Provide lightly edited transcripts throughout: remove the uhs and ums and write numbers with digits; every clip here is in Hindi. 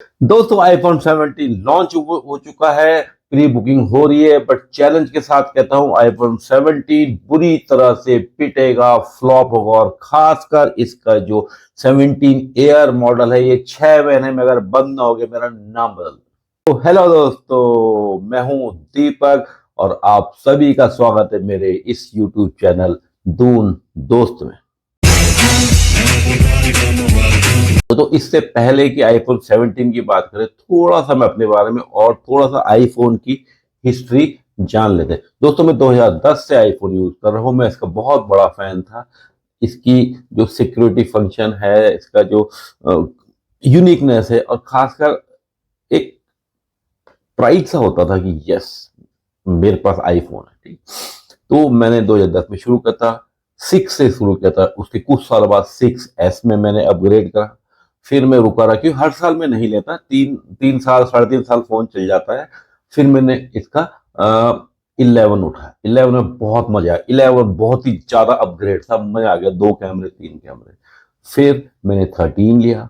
दोस्तों आईफोन 17 लॉन्च हो चुका है। प्री बुकिंग हो रही है, बट चैलेंज के साथ कहता हूं आईफोन 17 बुरी तरह से पिटेगा, फ्लॉप होगा। और खासकर इसका जो 17 एयर मॉडल है, ये 6 महीने में अगर बंद ना हो गया, मेरा नाम बदल दो। तो हेलो दोस्तों, मैं हूं दीपक और आप सभी का स्वागत है मेरे इस यूट्यूब चैनल दून दोस्त में। तो इससे पहले कि आईफोन 17 की बात करें, थोड़ा सा मैं अपने बारे में और थोड़ा सा आईफोन की हिस्ट्री जान लेते हैं। दोस्तों मैं 2010 से आईफोन यूज कर रहा हूं। मैं इसका बहुत बड़ा फैन था। इसकी जो सिक्योरिटी फंक्शन है, इसका जो यूनिकनेस है, और खासकर एक प्राइड सा होता था कि यस, मेरे पास आईफोन है। ठीक, तो मैंने 2010 में शुरू किया था, 6 से शुरू किया था। उसके कुछ साल बाद 6S में मैंने अपग्रेड करा। फिर मैं रुका रहा, क्योंकि हर साल मैं नहीं लेता, तीन तीन साल 3.5 साल फोन चल जाता है। फिर मैंने इसका 11 उठा। 11 में बहुत मजा आया। 11 बहुत ही ज्यादा अपग्रेड था, मजा आ गया, 2 कैमरे 3 कैमरे। फिर मैंने 13 लिया।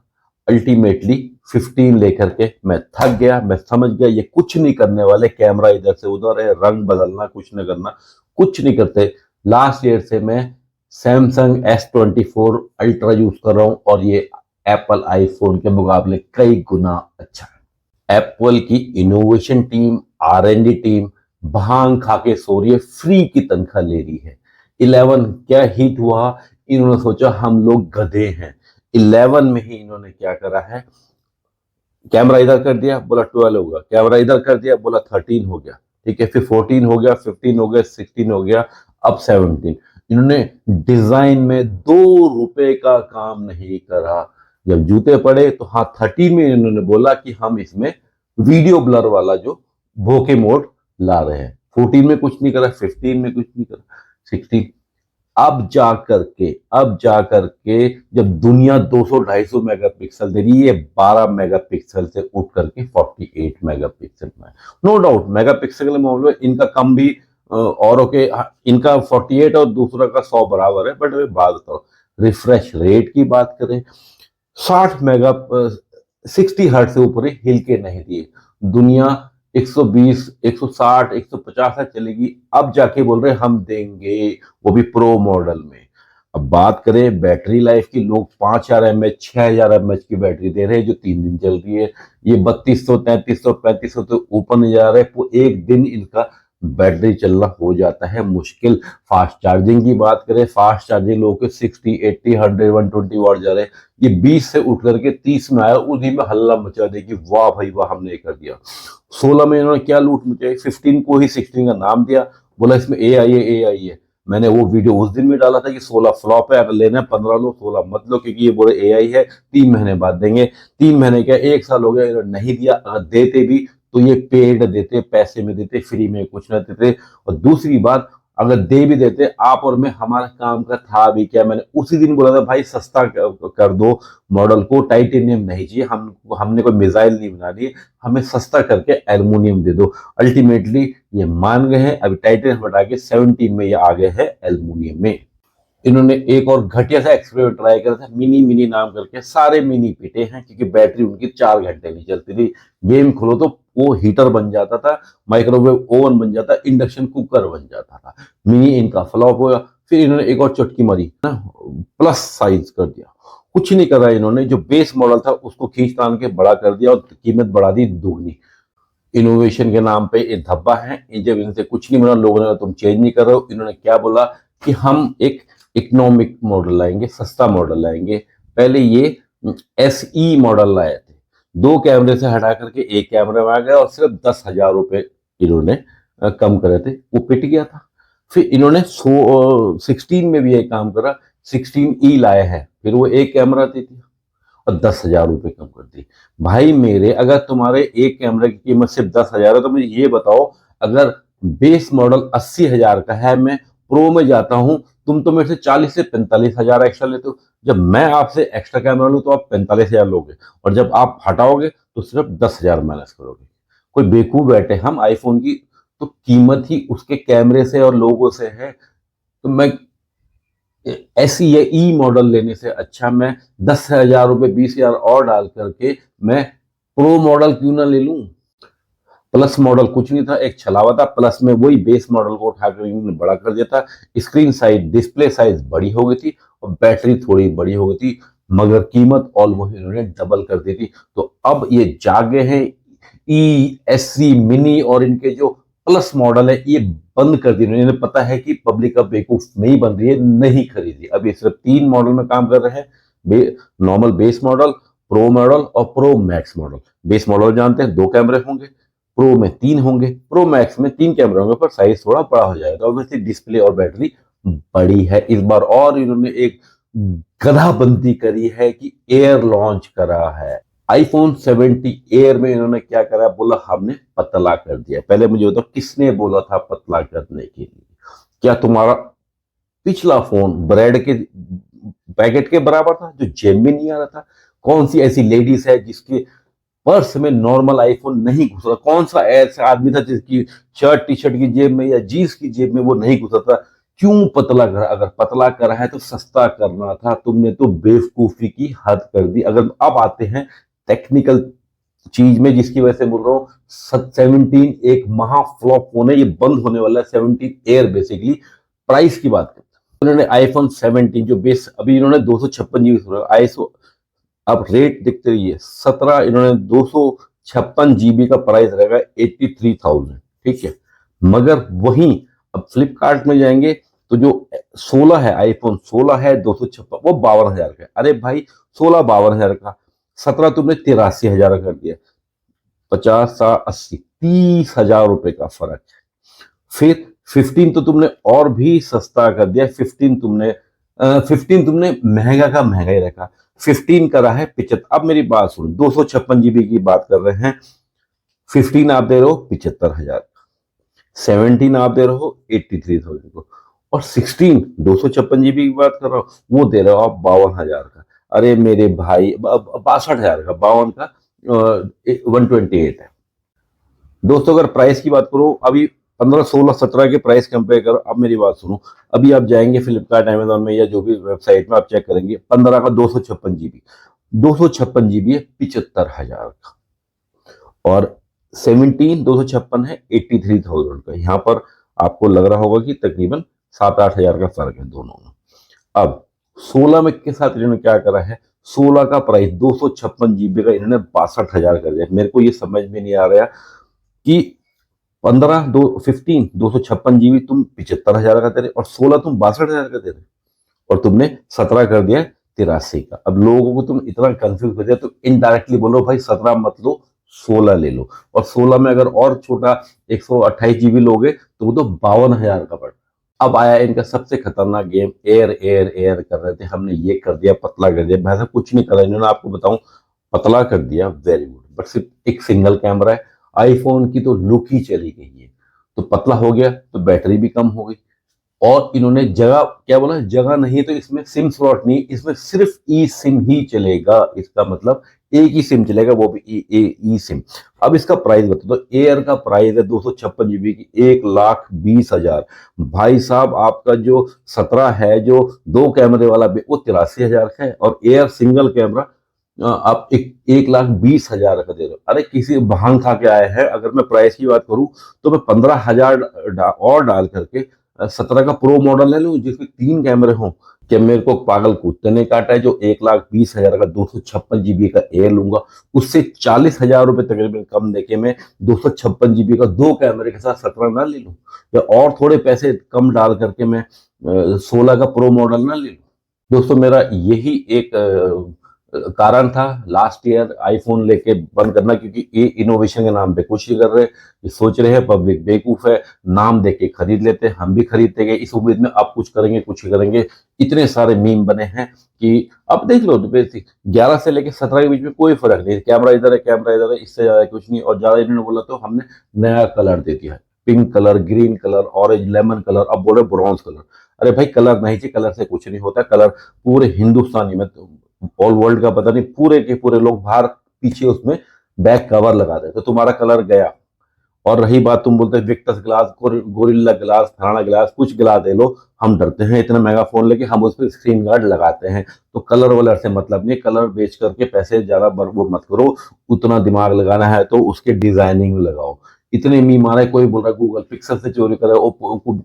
अल्टीमेटली 15 लेकर के मैं थक गया। मैं समझ गया ये कुछ नहीं करने वाले, कैमरा इधर से उधर है, रंग बदलना, कुछ नहीं करना, कुछ नहीं करते। लास्ट ईयर से मैं सैमसंग S24 अल्ट्रा यूज कर रहा हूं, और ये एप्पल आईफोन के मुकाबले कई गुना अच्छा है। एप्पल की इनोवेशन टीम, R&D टीम भांग खा के सो रही है, फ्री की तनख्वाह ले रही है। 11 क्या हिट हुआ, इन्होंने सोचा हम लोग गधे हैं। 11 में ही इन्होंने क्या करा है, कैमरा इधर कर दिया, बोला 12 होगा, कैमरा इधर कर दिया, बोला 13 हो गया। ठीक है, फिर 14 हो गया, 15 हो गया, 16 हो गया, अब 17। इन्होंने डिजाइन में 2 रुपए का काम नहीं करा। जब जूते पड़े तो हाँ, 13 में इन्होंने बोला कि हम इसमें वीडियो ब्लर वाला जो बोके मोड ला रहे हैं। 14 में कुछ नहीं करा, 15 में कुछ नहीं करा, 16। अब जा करके जब दुनिया 200-250 मेगापिक्सल दे रही है, 12 मेगापिक्सल से उठ करके 48 मेगापिक्सल में। नो डाउट मेगापिक्सल के मामले में इनका कम भी औरों के, इनका 48 और दूसरा का 100 बराबर है। बट बात करो रिफ्रेश रेट की, बात करें 60 मेगा 60 हर्ट्ज से ऊपर ही हिल के नहीं दिए। दुनिया 120, 160, 150 तक चलेगी। अब जाके बोल रहे हम देंगे, वो भी प्रो मॉडल में। अब बात करें बैटरी लाइफ की, लोग 5000 mAh 6000 mAh की बैटरी दे रहे हैं जो 3 दिन चल रही है। ये 3200, 3300, 3500 तो ऊपर नहीं जा रहे, वो एक दिन इनका बैटरी चलना हो जाता है मुश्किल। फास्ट चार्जिंग की बात करें, फास्ट चार्जिंग लोगों के 60, 80, 100, 120 वाट जा रहे हैं। ये 20 से उठ करके 30 में आया, उसी में हल्ला मचा दे कि वाह भाई वाह, हमने कर दिया। 16 में इन्होंने क्या लूट मचाई, 15 को ही 16 का नाम दिया, बोला इसमें AI है। मैंने वो वीडियो उस दिन भी डाला था कि 16 फ्लॉप है, अगर लेना है 15 लो, 16 मत लो, क्योंकि ये बोले AI है, 3 महीने बाद देंगे। 3 महीने क्या, 1 साल हो गया, इन्होंने नहीं दिया। अगर देते भी तो ये पेड देते, पैसे में देते, फ्री में कुछ ना देते। और दूसरी बात, अगर दे भी देते आप और मैं, हमारा काम का था भी क्या। मैंने उसी दिन बोला था भाई सस्ता कर दो, मॉडल को टाइटेनियम नहीं चाहिए, हमने कोई मिसाइल नहीं बनानी, हमें सस्ता करके एल्युमिनियम दे दो। अल्टीमेटली ये मान गए हैं। अभी टाइटेनियम हटा के 17 में ये आ गए हैं एल्युमिनियम में। इन्होंने एक और घटिया सा एक्सपेरिमेंट ट्राई करा था, मिनी मिनी नाम करके। सारे मिनी पिटे हैं, क्योंकि बैटरी उनकी 4 घंटे नहीं चलती थी। गेम खोलो तो वो हीटर बन जाता था, माइक्रोवेव ओवन बन जाता, इंडक्शन कुकर बन जाता था। मिनी इनका फ्लॉप हुआ। फिर इन्होंने एक और चुटकी मारी ना, प्लस साइज कर दिया। कुछ नहीं करा इन्होंने, जो बेस मॉडल था उसको खींच तान के बड़ा कर दिया और कीमत बढ़ा दी दुगनी। इनोवेशन के नाम पे ये धब्बा है। जब इनसे कुछ नहीं बना, लोगों ने तुम चेंज नहीं कर रहे हो, इन्होंने क्या बोला कि हम एक इकोनॉमिक मॉडल लाएंगे, सस्ता मॉडल लाएंगे। पहले ये SE मॉडल लाए थे, 2 कैमरे से हटा करके 1 कैमरे में आ गया, और सिर्फ 10,000 रुपए इन्होंने कम करे थे, वो पिट गया था। फिर इन्होंने 16 में भी एक काम करा, 16E लाए हैं, फिर वो 1 कैमरा आती थी और 10,000 रुपये कम कर दी। भाई मेरे, अगर तुम्हारे 1 कैमरे की कीमत सिर्फ 10,000 है, तो मुझे ये बताओ, अगर बेस मॉडल 80,000 का है, मैं प्रो में जाता हूं, तुम तो मेरे से 40 से 45,000 एक्स्ट्रा लेते हो। जब मैं आपसे एक्स्ट्रा कैमरा लूँ तो आप 45,000 लोगे, और जब आप हटाओगे तो सिर्फ 10,000 माइनस करोगे। कोई बेवकूफ बैठे, हम आईफोन की तो कीमत ही उसके कैमरे से और लोगों से है। तो मैं ऐसी ये ई मॉडल लेने से अच्छा मैं 10,000 रुपये 20,000 और डाल करके मैं प्रो मॉडल क्यों ना ले लूं? प्लस मॉडल कुछ नहीं था, एक छलावा था। प्लस में वही बेस मॉडल को उठाकर इन्होंने बड़ा कर दिया था। स्क्रीन साइज, डिस्प्ले साइज बड़ी हो गई थी और बैटरी थोड़ी बड़ी हो गई थी, मगर कीमत ऑलमोस्ट इन्होंने डबल कर दी थी। तो अब ये जागे हैं ई एससी मिनी और इनके जो प्लस मॉडल है ये बंद कर दिए। इन्हें पता है कि पब्लिक अब बेवकूफ नहीं बन रही है, नहीं खरीदी। अब ये सिर्फ 3 मॉडल में काम कर रहे हैं, normal base model, pro model और pro max model. Base model जानते हैं 2 कैमरे होंगे, प्रो में 3 होंगे, प्रो मैक्स में 3 कैमरे होंगे, पर साइज थोड़ा बड़ा हो जाएगा। ऑब्वियसली डिस्प्ले और बैटरी बड़ी है इस बार। और इन्होंने एक गधाबंदी करी है कि एयर लॉन्च करा है। आईफोन 70 एयर में इन्होंने क्या करा, बोला हमने पतला कर दिया। पहले मुझे बताओ किसने बोला था पतला करने के लिए? क्या तुम्हारा पिछला फोन ब्रेड के पैकेट के बराबर था जो जेब में नहीं आ रहा था? कौन सी ऐसी लेडीज है जिसके पर्स में नॉर्मल आईफोन नहीं घुस रहा? कौन सा ऐसा आदमी था जिसकी शर्ट टी शर्ट की जेब में या जीन्स की जेब में वो नहीं घुसा था? क्यों पतला करा? अगर पतला करा है तो सस्ता करना था। तुमने तो बेवकूफी की हद कर दी। अगर अब आते हैं टेक्निकल चीज में, जिसकी वजह से बोल रहा हूँ 17 एक महा फ्लॉप फोन है, ये बंद होने वाला है। 17 एयर बेसिकली प्राइस की बात करते हैं। उन्होंने आईफोन 17 जो बेस, अभी इन्होंने 256 GB आईएसओ, अब रेट दिखते रहिए 17, इन्होंने 256 GB का प्राइस रहेगा 83,000, ठीक है। मगर वहीं अब फ्लिपकार्ट में जाएंगे तो जो 16 है, आईफोन 16 है 256, वो 52,000 का। अरे भाई 16 52,000 का, 17 तुमने 83,000 कर दिया। 50 60 80 30,000 रुपए का फर्क है। फिर 15 तो तुमने और भी सस्ता कर दिया। 15 तुमने महंगा का महंगा ही रखा। 15 का रहा है 75। अब मेरी बात सुनो, 256 GB की बात कर रहे हैं। 15 आप दे रहे हो 75,000 का, 17 आप दे रहे हो 83,000 को, और 16 256 GB की बात कर रहा हूँ वो दे रहे हो आप 52,000 का। अरे मेरे भाई 62,000 का, 52 का 128 है। दोस्तों अगर प्राइस की बात करो, अभी 15 16 17 के प्राइस कंपेयर करो। अब मेरी बात सुनो, अभी आप जाएंगे फ्लिपकार्ट अमेजोन में या जो भी वेबसाइट में आप चेक करेंगे, 15 का 256 GB, 256 GB है 75,000 का, और 17 256 है 83,000 का। यहाँ पर आपको लग रहा होगा कि तकरीबन 7-8 हजार का फर्क है दोनों में। अब 16 में के साथ इन्होंने क्या करा है, 16 का प्राइस 256 GB का इन्होंने 62,000 कर दिया। मेरे को ये समझ में नहीं आ रहा कि 256 GB तुम 75,000 का दे रहे और 16 तुम 62,000 का दे रहे, और तुमने 17 कर दिया 83 का। अब लोगों को तुम इतना कंफ्यूज कर दिया, तो इनडायरेक्टली बोलो भाई 17 मत लो 16 ले लो, और 16 में अगर और छोटा 128 GB लोगे तो वो तो 52,000 का पड़। अब आया इनका सबसे खतरनाक गेम, एयर एयर एयर कर रहे थे, हमने ये कर दिया पतला कर दिया। वैसा कुछ नहीं करा इन्होंने, आपको बताऊं पतला कर दिया, वेरी गुड, बट सिर्फ एक सिंगल कैमरा है। आईफोन की तो लुक ही चली गई है। तो पतला हो गया तो बैटरी भी कम हो गई, और इन्होंने जगह क्या बोला, जगह नहीं तो इसमें सिम स्लॉट नहीं, इसमें सिर्फ ई सिम ही चलेगा। इसका मतलब एक ही सिम चलेगा, वो भी ई सिम। अब इसका प्राइस बता दो। एयर का प्राइस है 256 GB की 1,20,000। भाई साहब आपका जो 17 है, जो 2 कैमरे वाला वो 83,000 का है, और एयर सिंगल कैमरा आप 1,20,000 का दे रहे हो। अरे किसी भांग खा के आए हैं। अगर मैं प्राइस की बात करूं तो मैं 15,000 और डाल करके 17 का प्रो मॉडल ले लूं जिसमें 3 कैमरे हों। क्या मेरे को पागल कुत्ते ने काटा है जो 1,20,000 का 256 GB का एयर लूंगा? उससे 40,000 रुपए तकरीबन कम देके मैं 256 GB का 2 कैमरे के साथ 17 ना ले लूं, या और थोड़े पैसे कम डाल करके मैं 16 का प्रो मॉडल ना ले लूं? दोस्तों मेरा यही एक कारण था लास्ट ईयर आईफोन लेके बंद करना, क्योंकि ये इनोवेशन के नाम पे कुछ नहीं कर रहे। ये सोच रहे हैं पब्लिक बेवकूफ है, नाम देके खरीद लेते हैं। हम भी खरीदते गए इस उम्मीद में आप कुछ करेंगे कुछ ही करेंगे। इतने सारे मीम बने हैं कि अब देख लो, तो बेसिक 11 से लेके 17 के बीच में कोई फर्क नहीं। कैमरा इधर है, कैमरा इधर है, इससे ज्यादा कुछ नहीं। और ज्यादा इन्होंने बोला तो हमने नया कलर दे दिया है, pink colour, green colour, orange, lemon colour, अब बोले ब्रॉन्ज कलर। अरे भाई कलर नहीं चाहिए, कलर से कुछ नहीं होता। कलर पूरे हिंदुस्तानी में, ऑल वर्ल्ड का पता नहीं, पूरे के पूरे लोग बाहर पीछे उसमें बैक कवर लगा दे तो तुम्हारा कलर गया। और रही बात, तुम बोलते विक्टस ग्लास, गोरिल्ला ग्लास, फलाना ग्लास, कुछ ग्लास दे लो, हम डरते हैं इतना महंगा फोन लेके, हम उस पर स्क्रीन गार्ड लगाते हैं। तो कलर वलर से मतलब नहीं, कलर बेच करके पैसे ज्यादा बर्बाद मत करो। उतना दिमाग लगाना है तो उसके डिजाइनिंग में लगाओ। इतने मी मारे, कोई बोल रहा है गूगल पिक्सल से चोरी करे,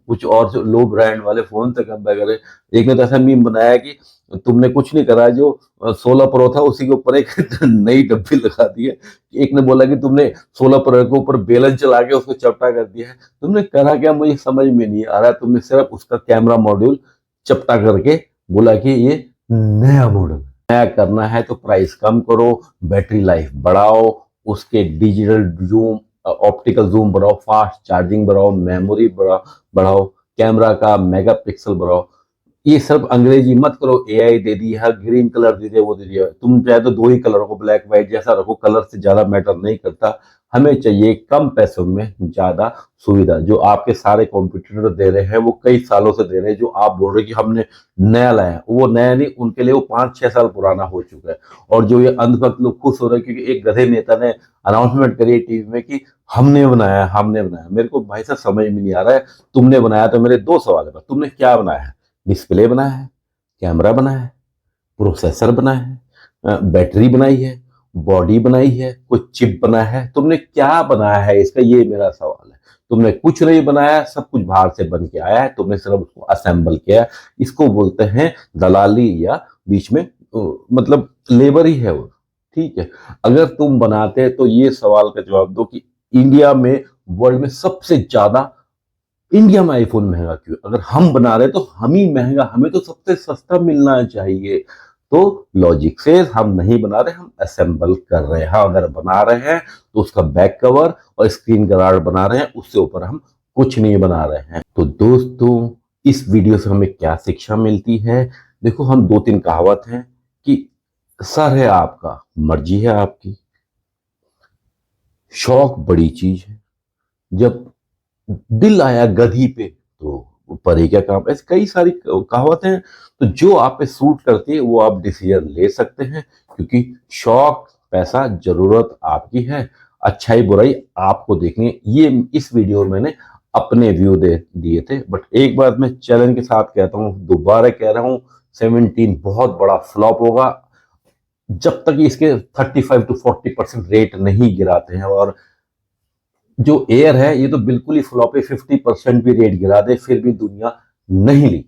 कुछ और जो लो ब्रांड वाले फोन से कंपेयर करे। एक ने तो ऐसा मीम बनाया कि तुमने कुछ नहीं करा, जो 16 प्रो था उसी के ऊपर एक नई डब्बी लगा दी है। एक ने बोला कि तुमने 16 प्रो के ऊपर बेलन चला के उसको चपटा कर दिया है। तुमने करा क्या, मुझे समझ में नहीं आ रहा। तुमने सिर्फ उसका कैमरा मॉड्यूल चपटा करके बोला कि ये नया मॉडल। नया करना है तो प्राइस कम करो, बैटरी लाइफ बढ़ाओ, उसके डिजिटल जूम, ऑप्टिकल जूम बढ़ाओ, फास्ट चार्जिंग बढ़ाओ, मेमोरी बढ़ाओ, कैमरा का मेगापिक्सल बढ़ाओ। ये सब अंग्रेजी मत करो, एआई दे दी है, ग्रीन कलर दे दिया, वो दे दिया। तुम चाहे तो दो ही कलर रखो, ब्लैक व्हाइट जैसा रखो, कलर से ज्यादा मैटर नहीं करता। हमें चाहिए कम पैसों में ज्यादा सुविधा। जो आपके सारे कॉम्पिटिटर दे रहे हैं, वो कई सालों से दे रहे हैं। जो आप बोल रहे हैं कि हमने नया लाया, वो नया नहीं, उनके लिए वो 5-6 साल पुराना हो चुका है। और जो ये अंधभक्त लोग खुश हो रहे हैं क्योंकि एक गधे नेता ने अनाउंसमेंट करी टीवी में कि हमने बनाया, हमने बनाया। मेरे को भाई साहब समझ में नहीं आ रहा है। तुमने बनाया तो मेरे दो सवाल है, तुमने क्या बनाया है? डिस्प्ले बनाया है, कैमरा बनाया है, प्रोसेसर बनाया है, बैटरी बनाई है, बॉडी बनाई है, कुछ चिप बनाया है? तुमने क्या बनाया है इसका, ये मेरा सवाल है। तुमने कुछ नहीं बनाया, सब कुछ बाहर से बन के आया है, तुमने सिर्फ उसको असेंबल किया है। इसको बोलते हैं दलाली, या बीच में मतलब लेबर ही है वो। ठीक है, अगर तुम बनाते तो ये सवाल का जवाब दो कि इंडिया में, वर्ल्ड में सबसे ज्यादा इंडिया में आईफोन महंगा क्यों? अगर हम बना रहे तो हम ही महंगा, हमें तो सबसे सस्ता मिलना चाहिए। तो लॉजिक से हम नहीं बना रहे, हम असेंबल कर रहे हैं। अगर बना रहे हैं तो उसका बैक कवर और स्क्रीन गार्ड बना रहे हैं, उससे ऊपर हम कुछ नहीं बना रहे हैं। तो दोस्तों, इस वीडियो से हमें क्या शिक्षा मिलती है? देखो, हम 2-3 कहावत हैं कि सर है आपका, मर्जी है आपकी, शौक बड़ी चीज है, जब दिल आया गधी पे तो परे क्या काम। ऐसे कई सारी कहावतें हैं। तो जो आप पे सूट करती है वो आप डिसीजन ले सकते हैं, क्योंकि शौक, पैसा, जरूरत आपकी है, अच्छाई बुराई आपको देखनी है। ये इस वीडियो में मैंने अपने व्यू दे दिए थे। बट एक बात मैं चैलेंज के साथ कहता हूँ, दोबारा कह रहा हूँ, 17 बहुत बड़ा फ्लॉप होगा जब तक इसके 35 to 40% रेट नहीं गिराते हैं। और जो एयर है, ये तो बिल्कुल ही फ्लॉप है, 50% भी रेट गिरा दे फिर भी दुनिया नहीं ली।